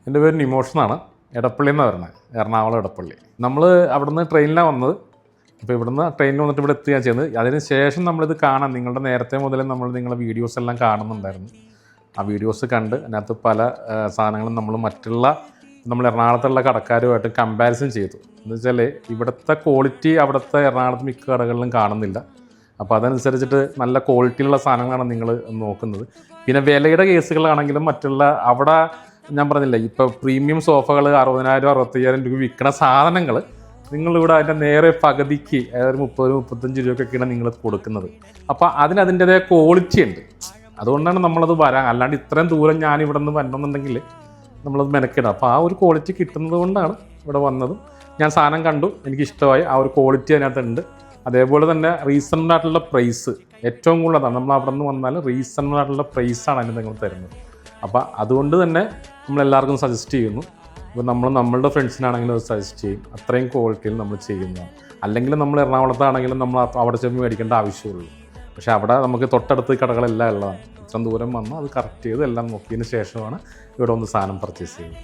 എൻ്റെ പേര് നിമോഷ് എന്നാണ്. എടപ്പള്ളിയിൽ നിന്നാണ് വരുന്നത്, എറണാകുളം എടപ്പള്ളി. നമ്മൾ അവിടെ നിന്ന് ട്രെയിനിലാണ് വന്നത്. അപ്പോൾ ഇവിടുന്ന് ട്രെയിനിൽ വന്നിട്ട് ഇവിടെ എത്തുകയാണ് ചെയ്യുന്നത്. അതിന് ശേഷം നമ്മളിത് കാണാൻ നിങ്ങളുടെ നേരത്തെ മുതലേ നമ്മൾ നിങ്ങളുടെ വീഡിയോസ് എല്ലാം കാണുന്നുണ്ടായിരുന്നു. ആ വീഡിയോസ് കണ്ട് അതിനകത്ത് പല സാധനങ്ങളും നമ്മൾ എറണാകുളത്തുള്ള കടക്കാരുമായിട്ട് കമ്പാരിസൺ ചെയ്തു. എന്ന് വെച്ചാൽ ഇവിടുത്തെ ക്വാളിറ്റി അവിടുത്തെ എറണാകുളത്ത് മിക്ക കടകളിലും കാണുന്നില്ല. അപ്പോൾ അതനുസരിച്ചിട്ട് നല്ല ക്വാളിറ്റിയിലുള്ള സാധനങ്ങളാണ് നിങ്ങൾ നോക്കുന്നത്. പിന്നെ വിലയുടെ കേസുകളാണെങ്കിലും മറ്റുള്ള അവിടെ ഞാൻ പറഞ്ഞില്ല, ഇപ്പോൾ പ്രീമിയം സോഫകൾ 60,000 65,000 രൂപ വിൽക്കുന്ന സാധനങ്ങൾ നിങ്ങളിവിടെ അതിൻ്റെ നേരെ പകുതിക്ക്, അതായത് 30-35 രൂപയ്ക്കൊക്കെയാണ് നിങ്ങൾ കൊടുക്കുന്നത്. അപ്പോൾ അതിൻ്റെതായ ക്വാളിറ്റി ഉണ്ട്. അതുകൊണ്ടാണ് നമ്മളത് വരാൻ, അല്ലാണ്ട് ഇത്രയും ദൂരം ഞാൻ ഇവിടെ നിന്ന് വരണമെന്നുണ്ടെങ്കിൽ നമ്മളത് മെനക്കിടാം. അപ്പോൾ ആ ഒരു ക്വാളിറ്റി കിട്ടുന്നത് കൊണ്ടാണ് ഇവിടെ വന്നതും. ഞാൻ സാധനം കണ്ടു, എനിക്കിഷ്ടമായി. ആ ഒരു ക്വാളിറ്റി അതിനകത്തുണ്ട്. അതേപോലെ തന്നെ റീസണബിൾ ആയിട്ടുള്ള പ്രൈസ് ഏറ്റവും കൂടുതലാണ്. നമ്മൾ അവിടെ നിന്ന് വന്നാൽ റീസണബിൾ ആയിട്ടുള്ള പ്രൈസാണ് അതിന് നിങ്ങൾ തരുന്നത്. അപ്പോൾ അതുകൊണ്ട് തന്നെ നമ്മളെല്ലാവർക്കും സജസ്റ്റ് ചെയ്യുന്നു. ഇപ്പോൾ നമ്മളുടെ ഫ്രണ്ട്സിനാണെങ്കിലും അത് സജസ്റ്റ് ചെയ്യും. അത്രയും ക്വാളിറ്റിയിൽ നമ്മൾ ചെയ്യുന്നതാണ്. അല്ലെങ്കിൽ നമ്മൾ എറണാകുളത്താണെങ്കിലും നമ്മൾ അവിടെ ചെന്ന് മേടിക്കേണ്ട ആവശ്യമുള്ളൂ. പക്ഷേ അവിടെ നമുക്ക് തൊട്ടടുത്ത് കടകളെല്ലാം ഉള്ളതാണ്. ഇത്രയും ദൂരം വന്നാൽ അത് കറക്റ്റ് ചെയ്ത് എല്ലാം നോക്കിയതിന് ശേഷമാണ് ഇവിടെ ഒന്ന് സാധനം പർച്ചേസ് ചെയ്യുന്നത്.